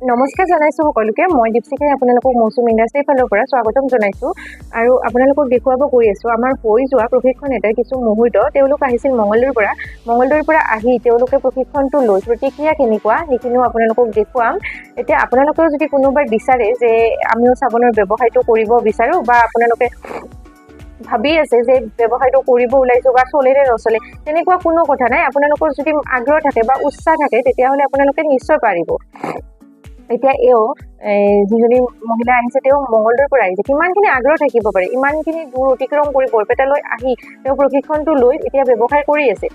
নমস্কাৰ জনাইছোঁ সকলোকে। মই দীপশিখাই আপোনালোকক মৌচুম ইণ্ডাষ্ট্ৰীৰ ফালৰ পৰা স্বাগতম জনাইছোঁ আৰু আপোনালোকক দেখুৱাব গৈ আছোঁ আমাৰ হৈ যোৱা প্ৰশিক্ষণ এটাৰ কিছু মুহূৰ্ত। তেওঁলোক আহিছিল মঙলদৈৰ পৰা আহি তেওঁলোকে প্ৰশিক্ষণটো লৈ প্ৰতিক্ৰিয়া কেনেকুৱা সেইখিনিও আপোনালোকক দেখুৱাম। এতিয়া আপোনালোকেও যদি কোনোবাই বিচাৰে যে আমিও চাবোনৰ ব্যৱসায়টো কৰিব বিচাৰোঁ বা আপোনালোকে ভাবি আছে যে ব্যৱসায়টো কৰিব ওলাইছোঁ বা চলে নে নচলে, তেনেকুৱা কোনো কথা নাই। আপোনালোকৰ যদি আগ্ৰহ থাকে বা উৎসাহ থাকে তেতিয়াহ'লে আপোনালোকে নিশ্চয় পাৰিব। এতিয়া যিজনী মহিলা আহিছে তেওঁ মঙলদৈৰ পৰা আহিছে, কিমানখিনি আগ্ৰহ থাকিব পাৰে, ইমানখিনি দূৰ অতিক্ৰম কৰি বৰপেটালৈ আহি তেওঁ প্ৰশিক্ষণটো লৈ এতিয়া ব্যৱসায় কৰি আছে।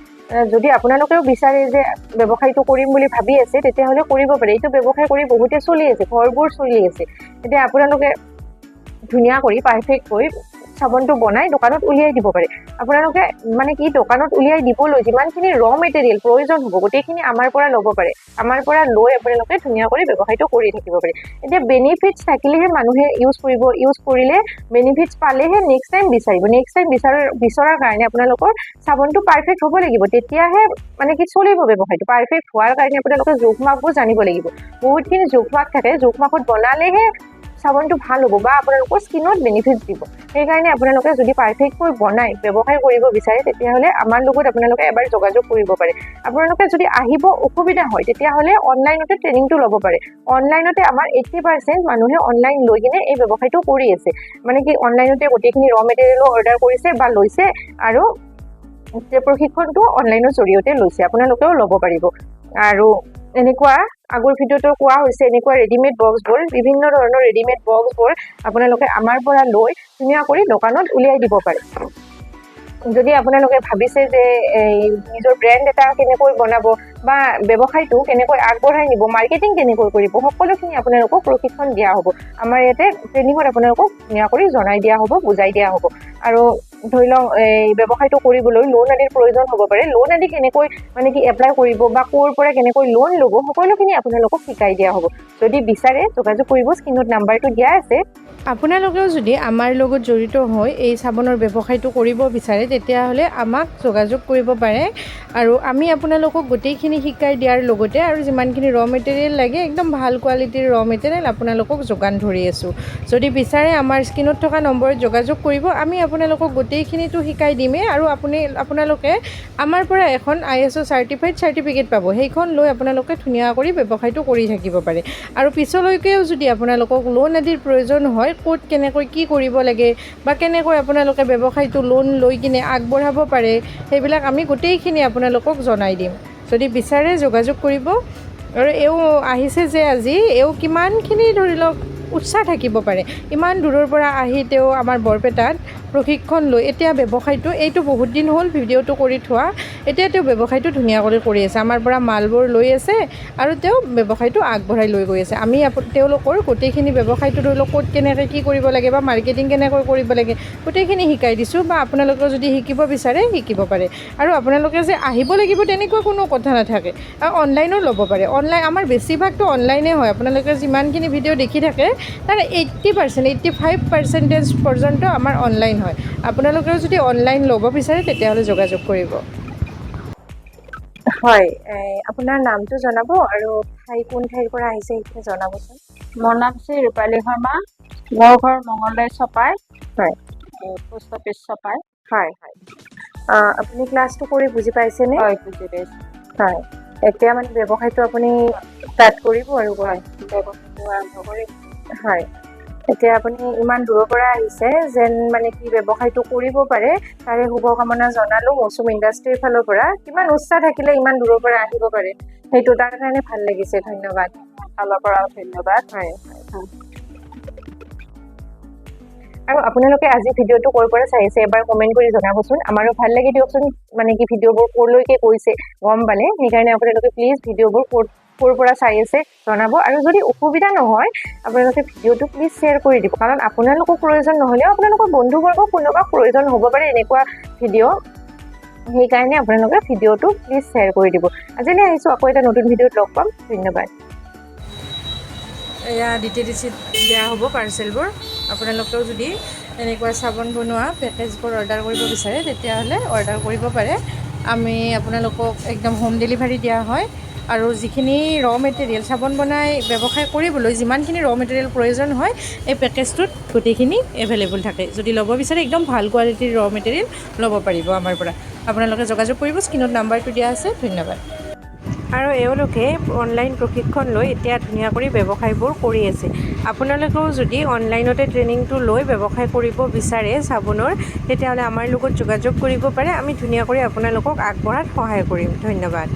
যদি আপোনালোকেও বিচাৰে যে ব্যৱসায়টো কৰিম বুলি ভাবি আছে তেতিয়াহ'লে কৰিব পাৰে। এইটো ব্যৱসায় কৰি বহুতে চলি আছে, ঘৰবোৰ চলি আছে। এতিয়া আপোনালোকে ধুনীয়া কৰি পাৰফেক্টকৈ চাবোনটো বনাই দোকানত উলিয়াই দিব পাৰে। আপোনালোকে মানে কি দোকানত উলিয়াই দিবলৈ যিমানখিনি মেটেৰিয়েল প্ৰয়োজন হ'ব গোটেইখিনি আমাৰ পৰা ল'ব পাৰে। আমাৰ পৰা লৈ আপোনালোকে ধুনীয়া কৰি ব্যৱসায়টো কৰি থাকিব পাৰে। এতিয়া বেনিফিটছ থাকিলেহে মানুহে ইউজ কৰিলে বেনিফিটছ পালেহে নেক্সট টাইম বিচাৰিব। নেক্সট টাইম বিচৰাৰ কাৰণে আপোনালোকৰ চাবোনটো পাৰফেক্ট হ'ব লাগিব, তেতিয়াহে মানে কি চলিব ব্যৱসায়টো। পাৰফেক্ট হোৱাৰ কাৰণে আপোনালোকে জোখ মাখবোৰ জানিব লাগিব। বহুতখিনি জোখ মাখ থাকে, জোখ মাখত বনালেহে চাবোনটো ভাল হ'ব বা আপোনালোকৰ স্কিনত বেনিফিট দিব। সেইকাৰণে আপোনালোকে যদি পাৰফেক্টকৈ বনাই ব্যৱসায় কৰিব বিচাৰে তেতিয়াহ'লে আমাৰ লগত আপোনালোকে এবাৰ যোগাযোগ কৰিব পাৰে। আপোনালোকে যদি আহিব অসুবিধা হয় তেতিয়াহ'লে অনলাইনতে ট্ৰেইনিংটো ল'ব পাৰে। অনলাইনতে আমাৰ 80% মানুহে অনলাইন লৈ কিনে এই ব্যৱসায়টো কৰি আছে। মানে কি অনলাইনতে গোটেইখিনি মেটেৰিয়েলো অৰ্ডাৰ কৰিছে বা লৈছে আৰু প্ৰশিক্ষণটো অনলাইনৰ জৰিয়তে লৈছে। আপোনালোকেও ল'ব পাৰিব। আৰু এনেকুৱা আগৰ ভিডিঅ'টো কোৱা হৈছে এনেকুৱা ৰেডিমেড বক্সবোৰ, বিভিন্ন ধৰণৰ ৰেডিমেড বক্সবোৰ আপোনালোকে আমাৰ পৰা লৈ ধুনীয়া কৰি দোকানত উলিয়াই দিব পাৰে। যদি আপোনালোকে ভাবিছে যে নিজৰ ব্ৰেণ্ড এটা কেনেকৈ বনাব বা ব্যৱসায়টো কেনেকৈ আগবঢ়াই নিব, মাৰ্কেটিং কেনেকৈ কৰিব, সকলোখিনি আপোনালোকক প্ৰশিক্ষণ দিয়া হ'ব। আমাৰ ইয়াতে ট্ৰেইনিঙত আপোনালোকক ধুনীয়া কৰি জনাই দিয়া হ'ব, বুজাই দিয়া হ'ব। আৰু ধৰি লওক ব্যৱসায়টো কৰিবলৈ লোন আদিৰ প্ৰয়োজন হ'ব পাৰে। লোন আদি কেনেকৈ মানে কি এপ্লাই কৰিব বা ক'ৰ পৰা কেনেকৈ লোন ল'ব সকলোখিনি আপোনালোকক শিকাই দিয়া হ'ব। যদি বিচাৰে যোগাযোগ কৰিব, স্ক্ৰীনত নাম্বাৰটো দিয়া আছে। আপোনালোকেও যদি আমাৰ লগত জড়িত হৈ এই চাবোনৰ ব্যৱসায়টো কৰিব বিচাৰে তেতিয়াহ'লে আমাক যোগাযোগ কৰিব পাৰে আৰু আমি আপোনালোকক গোটেইখিনি শিকাই দিয়াৰ লগতে আৰু যিমানখিনি মেটেৰিয়েল লাগে একদম ভাল কোৱালিটিৰ মেটেৰিয়েল আপোনালোকক যোগান ধৰি আছোঁ। যদি বিচাৰে আমাৰ স্ক্ৰীনত থকা নম্বৰত যোগাযোগ কৰিব, আমি আপোনালোকক গোটেইখিনিতো শিকাই দিমেই আৰু আপোনালোকে আমাৰ পৰা এখন ISO চাৰ্টিফিকেট পাব। সেইখন লৈ আপোনালোকে ধুনীয়া কৰি ব্যৱসায়টো কৰি থাকিব পাৰে। আৰু পিছলৈকেও যদি আপোনালোকক লোন আদিৰ প্ৰয়োজন হয়, ক'ত কেনেকৈ কি কৰিব লাগে বা কেনেকৈ আপোনালোকে ব্যৱসায়টো লোন লৈ কিনে আগবঢ়াব পাৰে, সেইবিলাক আমি গোটেইখিনি আপোনালোকক জনাই দিম। যদি বিচাৰে যোগাযোগ কৰিব। আৰু আহিছে যে আজি কিমানখিনি ধৰি লওক উৎসাহ থাকিব পাৰে, ইমান দূৰৰ পৰা আহি তেওঁ আমাৰ বৰপেটাত প্ৰশিক্ষণ লৈ এতিয়া ব্যৱসায়টো এইটো বহুত দিন হ'ল ভিডিঅ'টো কৰি থোৱা, এতিয়া তেওঁ ব্যৱসায়টো ধুনীয়াকৈ কৰি আছে। আমাৰ পৰা মালবোৰ লৈ আছে আৰু তেওঁ ব্যৱসায়টো আগবঢ়াই লৈ গৈ আছে। আমি তেওঁলোকৰ গোটেইখিনি ব্যৱসায়টো ধৰি লওক ক'ত কেনেকৈ কি কৰিব লাগে বা মাৰ্কেটিং কেনেকৈ কৰিব লাগে গোটেইখিনি শিকাই দিছোঁ। বা আপোনালোকেও যদি শিকিব বিচাৰে শিকিব পাৰে। আৰু আপোনালোকে যে আহিব লাগিব তেনেকুৱা কোনো কথা নাথাকে, আৰু অনলাইনো ল'ব পাৰে। আমাৰ বেছিভাগটো অনলাইনে হয়। আপোনালোকে যিমানখিনি ভিডিঅ' দেখি থাকে তাৰ 80%, 85% পৰ্যন্ত আমাৰ অনলাইন হয়। আপোনালোকেও যদি অনলাইন ল'ব বিচাৰে তেতিয়াহ'লে যোগাযোগ কৰিব। হয়, আপোনাৰ নামটো জনাব আৰু কোন ঠাইৰ পৰা আহিছে সেইখিনি জনাবচোন। মোৰ নাম শ্ৰী ৰূপালী শৰ্মা, মোৰ ঘৰ মঙলদৈ চপাই, হয়, পোষ্ট অফিচ চপাই। হয়। আপুনি ক্লাছটো কৰি বুজি পাইছেনে? হয়, বুজি পাইছোঁ। হয়, এতিয়া মানে ব্যৱসায়টো আপুনি ষ্টাৰ্ট কৰিব আৰু ব্যৱসায়টো আৰম্ভ কৰিম। হয়, এতিয়া আপুনি ইমান দূৰৰ পৰা আহিছে যেন মানে কি ব্যৱসায়টো কৰিব পাৰে তাৰে শুভকামনা জনালোঁ মৌচুম ইণ্ডাষ্ট্ৰীৰ ফালৰ পৰা। কিমান উৎসাহ থাকিলে ইমান দূৰৰ পৰা আহিব পাৰে, সেইটো তাৰ কাৰণে ভাল লাগিছে। ধন্যবাদ। ফালৰ পৰাও ধন্যবাদ। হয়। আৰু আপোনালোকে আজি ভিডিঅ'টো ক'ৰ পৰা চাই আছে এবাৰ কমেণ্ট কৰি জনাবচোন। আমাৰো ভাল লাগে দিয়কচোন, মানে কি ভিডিঅ'বোৰ ক'লৈকে কৈছে গম পালে। সেইকাৰণে আপোনালোকে প্লিজ ভিডিঅ'বোৰ ক'ৰ পৰা চাই আছে জনাব। আৰু যদি অসুবিধা নহয় আপোনালোকে ভিডিঅ'টো প্লিজ শ্বেয়াৰ কৰি দিব, কাৰণ আপোনালোকক প্ৰয়োজন নহ'লেও আপোনালোকৰ বন্ধুবৰ্গক কোনোবাক প্ৰয়োজন হ'ব পাৰে এনেকুৱা ভিডিঅ'। সেইকাৰণে আপোনালোকে ভিডিঅ'টো প্লিজ শ্বেয়াৰ কৰি দিব। আজিলৈ আহিছোঁ, আকৌ এটা নতুন ভিডিঅ'ত লগ পাম। ধন্যবাদ। এয়া DTDCত দিয়া হ'ব পাৰ্চেলবোৰ। আপোনালোকেও যদি এনেকুৱা চাবোন বনোৱা পেকেজবোৰ অৰ্ডাৰ কৰিব বিচাৰে তেতিয়াহ'লে অৰ্ডাৰ কৰিব পাৰে। আমি আপোনালোকক একদম হোম ডেলিভাৰী দিয়া হয়। আৰু যিখিনি ৰ' মেটেৰিয়েল চাবোন বনাই ব্যৱসায় কৰিবলৈ যিমানখিনি ৰ' মেটেৰিয়েল প্ৰয়োজন হয় এই পেকেজটোত গোটেইখিনি এভেইলেবল থাকে। যদি ল'ব বিচাৰে একদম ভাল কোৱালিটিৰ ৰ' মেটেৰিয়েল ল'ব পাৰিব আমাৰ পৰা। আপোনালোকে যোগাযোগ কৰিব, স্ক্ৰীণত নাম্বাৰটো দিয়া আছে। ধন্যবাদ। আৰু এওঁলোকে অনলাইন প্ৰশিক্ষণ লৈ এতিয়া ধুনীয়া কৰি ব্যৱসায়বোৰ কৰি আছে। আপোনালোকেও যদি অনলাইনতে ট্ৰেইনিংটো লৈ ব্যৱসায় কৰিব বিচাৰে চাবোনৰ, তেতিয়াহ'লে আমাৰ লগত যোগাযোগ কৰিব পাৰে। আমি ধুনীয়া কৰি আপোনালোকক আগবঢ়াত সহায় কৰিম। ধন্যবাদ।